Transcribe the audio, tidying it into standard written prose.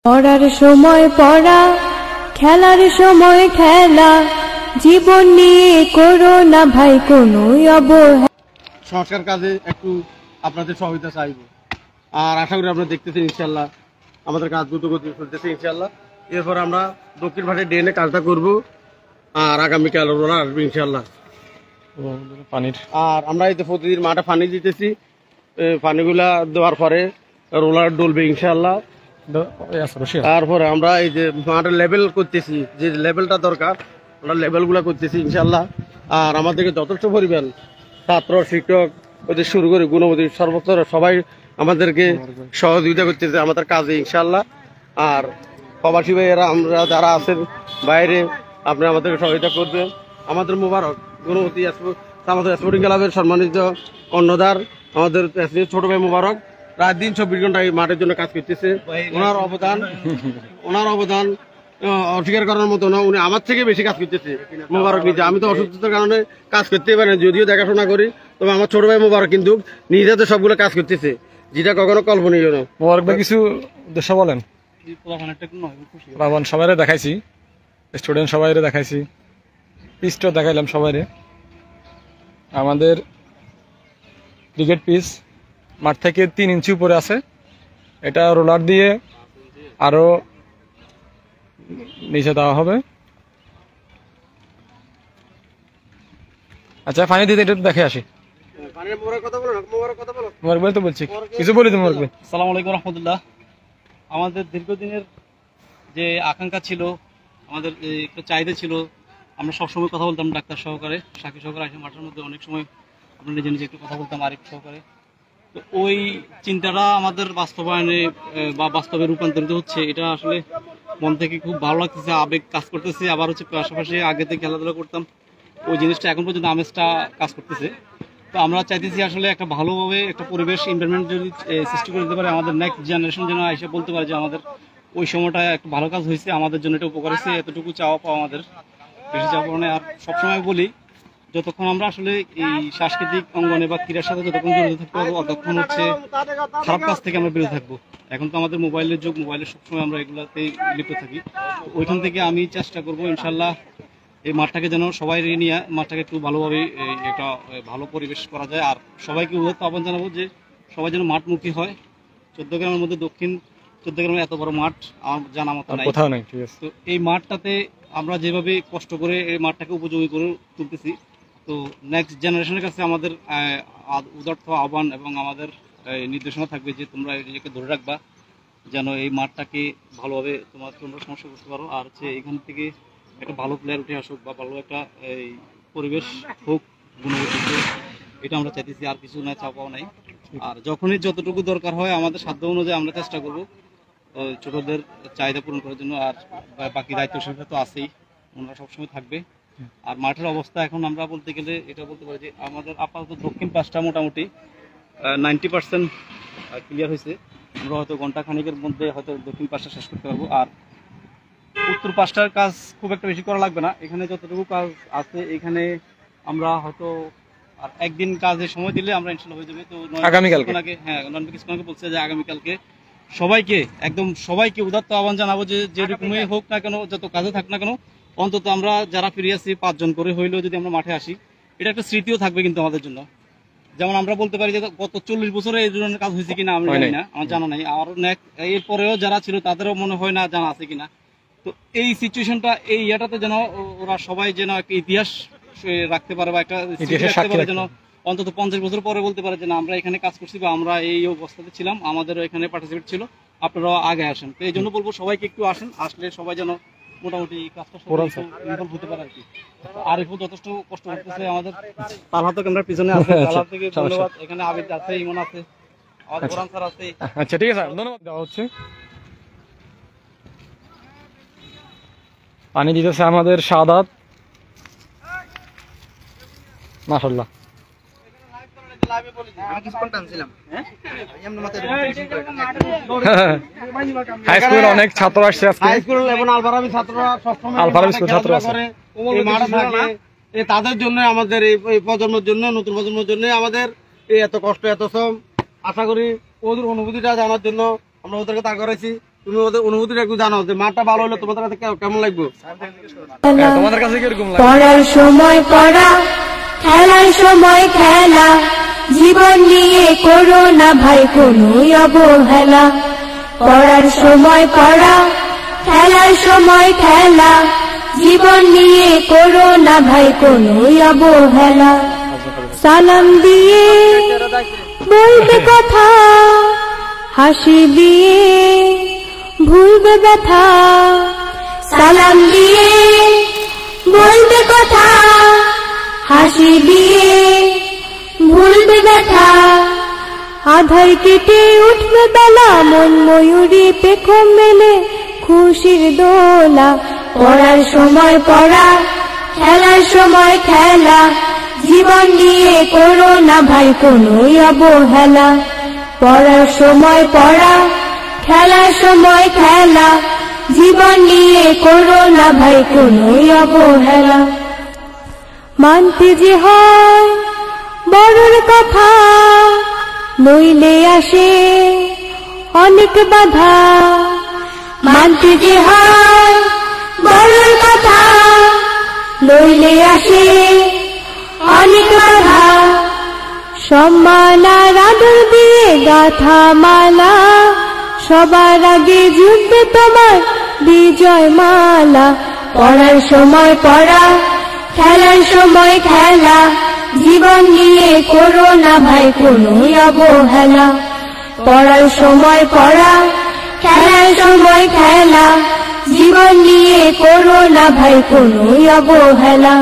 পড়ার সময় পড়া, খেলার সময় খেলা, জীবন নিয়ে করো না ভাই কোনো অবহেলা। সংস্কার কাজে একটু আপনাদের সহযোগিতা চাইব, আর আশা করি আপনারা দেখতেছেন ইনশাল্লাহ আমাদের কাজ দ্রুত গতি চলতেছে ইনশাল্লাহ। এরপর আমরা দক্ষিণ পাশে ড্রেনে কাজটা করব, আর আগামীকাল রোলার আসবে ইনশাল্লাহ পানির। আর আমরা এই তো প্রতিদিন মাঠে পানি দিতেছি, পানিগুলা দেওয়ার পরে রোলার ডলবে ইনশাল্লাহ। তারপরে আমরা এই যে মাঠের লেভেল করতেছি, যে লেভেলটা দরকার আমরা লেভেলগুলো করতেছি ইনশাল্লাহ। আর আমাদেরকে যথেষ্ট পরিমাণ ছাত্র শিক্ষক ওদের শুরু করে গুণবতী সর্বস্তর সবাই আমাদেরকে সহযোগিতা করতেছে আমাদের কাজে ইনশাল্লাহ। আর প্রবাসী ভাইয়েরা আমরা যারা আছেন বাইরে, আপনি আমাদেরকে সহযোগিতা করবেন। আমাদের মোবারক গুণবতী আমাদের স্পোর্টিং ক্লাবের সম্মানিত কর্ণধার আমাদের ছোট ভাই মোবারক রাত দিন 24 ঘন্টা এই মাঠের জন্য কাজ করতেছে। ওনার অবদান অস্বীকার করার মতো না, উনি আমার থেকে বেশি কাজ করতেছে মোবারক নিজে। আমি তো অসুস্থতার কারণে কাজ করতে পারি না, যদিও দেখাশোনা করি, তবে আমার ছোট ভাই মোবারক কিন্তু নিজে হাতে সবগুলো কাজ করতেছে, যেটা কখনো কল্পনীয় না। মোবারক ভাই কিছু উদ্দেশ্য বলেন। সবাই দেখাইছি, স্টুডেন্ট সবাই দেখাইছি, পিচটা দেখাইলাম সবাই। আমাদের ক্রিকেট পিচ মাঠ থেকে 3 ইঞ্চি উপরে আছে, এটা রোলার দিয়ে আরো নিচে দেওয়া হবে। আচ্ছা পানি দিতে এটা দেখে আসি। মোবারক ভাই তো বলছি কিছু বলি তো। মোবারক ভাই আসসালামু আলাইকুম রহমতুল্লাহ। আমাদের দীর্ঘদিনের যে আকাঙ্ক্ষা ছিল, আমাদের একটা চাহিদা ছিল, আমরা সবসময় কথা বলতাম ডাক্তার সহকারে, সাক্ষী সহকারে আসে মাঠের মধ্যে অনেক সময় আমরা নিজে নিজে একটু কথা বলতাম আরিফ সহকারে। তো ওই চিন্তাটা আমাদের বাস্তবায়নে বা বাস্তবে রূপান্তরিত হচ্ছে, এটা আসলে মন থেকে খুব ভালো লাগতেছে, আবেগ কাজ করতেছে। আবার হচ্ছে পাশাপাশি আগে থেকে খেলাধুলা করতাম, ওই জিনিসটা এখন পর্যন্ত আমেজটা কাজ করতেছে। তো আমরা চাইতেছি আসলে একটা ভালোভাবে একটা পরিবেশ এনভায়রনমেন্ট যদি সৃষ্টি করে দিতে পারে, আমাদের নেক্সট জেনারেশন যেন এসে বলতে পারে যে আমাদের ওই সময়টা একটা ভালো কাজ হয়েছে, আমাদের জন্য এটা উপকার হয়েছে। এতটুকু চাওয়া পাওয়া আমাদের, বেশি চাওয়া পাওয়া নেই। আর সবসময় বলি, যতক্ষণ আমরা আসলে এই সাংস্কৃতিক অঙ্গনে বা ক্রীড়ার সাথে যতক্ষণ জড়িত থাকতে পারবো, ততক্ষণ হচ্ছে খারাপ কাজ থেকে আমরা বিরত থাকবো। এখন তো আমাদের মোবাইলের যুগ, মোবাইলের সবসময় আমরা এগুলাতে লিপ্ত থাকি। ওইখান থেকে আমি চেষ্টা করবো ইনশাল্লাহ এই মাঠটাকে যেন সবাই নিয়ে মাঠটাকে একটু ভালোভাবে একটা ভালো পরিবেশ করা যায়। আর সবাইকে উদাত্ত আহ্বান জানাবো যে সবাই যেন মাঠমুখী হয়। 14 গ্রামের মধ্যে দক্ষিণ 14 গ্রামে এত বড় মাঠ আমার জানা মতো নাই। তো এই মাঠটাতে আমরা যেভাবে কষ্ট করে এই মাঠটাকে উপযোগী করে তুলতেছি, তো নেক্সট জেনারেশনের কাছে আমাদের উদার্ত আহ্বান এবং আমাদের নির্দেশনা থাকবে যে তোমরা নিজেকে ধরে রাখবা, যেন এই মাঠটাকে ভালোভাবে তোমরা সমস্যা করতে পারো। আর হচ্ছে এখান থেকে একটা ভালো প্লেয়ার উঠে আসুক বা ভালো একটা এই পরিবেশ হোক গুণগত, এটা আমরা চাইতেছি, আর কিছু না, চাওয়া পাওয়া নাই। আর যখনই যতটুকু দরকার হয় আমাদের সাধ্য অনুযায়ী আমরা চেষ্টা করবো ছোটদের চাহিদা পূরণ করার জন্য। আর বাকি দায়িত্বশীলতা তো আছেই, ওনারা সবসময় থাকবে। আর মাঠের অবস্থা এখন আমরা বলতে গেলে এটা বলতে পারি যে আমাদের আপাতত দক্ষিণ পাশটা মোটামুটি 90% ক্লিয়ার হয়েছে। আমরা হয়তো ঘন্টা খানিকের মধ্যে হয়তো দক্ষিণ পাশটা শেষ করতে পারবো। আর উত্তর পাশটার কাজ খুব একটা বেশি করা লাগবে না, এখানে যতটুকু কাজ আছে এখানে আমরা হয়তো আর একদিন কাজে সময় দিলে আমরা ইনশাল্লাহ হয়ে যাবে। তো আগামীকালকে, হ্যাঁ নয়নকে বলছে যে আগামীকালকে সবাইকে একদম সবাইকে উদাত্ত আহ্বান জানাবো যে যেরকমই হোক না কেন, যত কাজে থাক না কেন, অন্তত আমরা যারা ফিরে আসি 5 জন করে হইলেও যদি আমরা মাঠে আসি, এটা একটা স্মৃতিও থাকবে কিন্তু আমাদের জন্য। যেমন আমরা বলতে পারি যে গত 40 বছরে এই ধরনের কাজ হয়েছে কিনা আমি জানি না, আমার জানা নাই। আর এরপরেও যারা ছিল তাদেরও মনে হয় না জানা আছে কিনা। তো এই সিচুয়েশনটা এই ইয়েটাতে যেন ওরা সবাই যেন একটা ইতিহাস রাখতে পারে বা একটা রাখতে পারে, যেন অন্তত 50 বছর পরে বলতে পারে যে না আমরা এখানে কাজ করছি বা আমরা এই অবস্থাতে ছিলাম, আমাদেরও এখানে পার্টিসিপেট ছিল, আপনারাও আগে আসেন। তো এই জন্য বলবো সবাইকে একটু আসেন, আসলে সবাই যেন মোটামুটি কাজটা ইনভলভ হতে পারে আর কি। আরিফও যথেষ্ট কষ্ট করতেছে, আমাদের তালহা তো ক্যামেরার পিছনে আছে, তালহা থেকে ধন্যবাদ। এখানে আবিদ আছে, ইমন আছে, আমাদের কোরআন স্যার আছে। আচ্ছা ঠিক আছে, ধন্যবাদ দেওয়া হচ্ছে। পানি দিতেছে আমাদের সাদাত, মাশাআল্লাহ। হাই স্কুল অনেক ছাত্র আসছে আজকে, হাই স্কুল এবং আলফারাবি ছাত্ররা সবসময় আলফারাবি স্কুল ছাত্র আছে, তাদের জন্য আমাদের এই প্রজন্মের জন্য, নতুন প্রজন্মের জন্য আমাদের এই এত কষ্ট এত শ্রম। আশা করি ওদের অনুভূতিটা জানার জন্য আমরা ওদেরকে তা করেছি। তুমি ওদের অনুভূতিটা একটু জানাও যে মাঠটা ভালো হলে তোমাদের কাছে কেমন লাগবে? তোমাদের কাছে কিরকম লাগে? পড়ার সময় পড়া, খেলার সময় খেলা, জীবন নিয়ে করো না ভাই কোনো অবহেলা। পড়ার সময় পড়া, খেলার সময় খেলা, জীবন নিয়ে করো না ভাই কোনো অবহেলা। সালাম দিয়ে বলবে কথা, হাসি দিয়ে ভুলবে ব্যথা। সালাম দিয়ে বলবে কথা, হাসি দিয়ে ভুলবে ব্যথা। আধার কেটে উঠবে বেলা, মন ময়ূরী পেখম মেলে খুশির দোলা। পড়ার সময় পড়া, খেলার সময় খেলা, জীবন নিয়ে করো না ভাই কোনো অবহেলা। পড়ার সময় পড়া, খেলার সময় খেলা, জীবন নিয়ে করো না ভাই কোনো অবহেলা। মানতে যে হয় বড়র কথা, নইলে আসে অনেক বাধা। মানতে যে হয় বড়র কথা, নইলে আসে অনেক বাধা। সম্মান আর আদর দিয়ে গাথা মালা, সবার আগে জুটবে তোমার বিজয় মালা। পড়ার সময় পড়া, খেলার সময় খেলা, জীবন নিয়ে করো না ভাই কোনো অবহেলা। পড়ার সময় পড়া, খেলার সময় খেলা, জীবন নিয়ে করো না ভাই কোনো অবহেলা।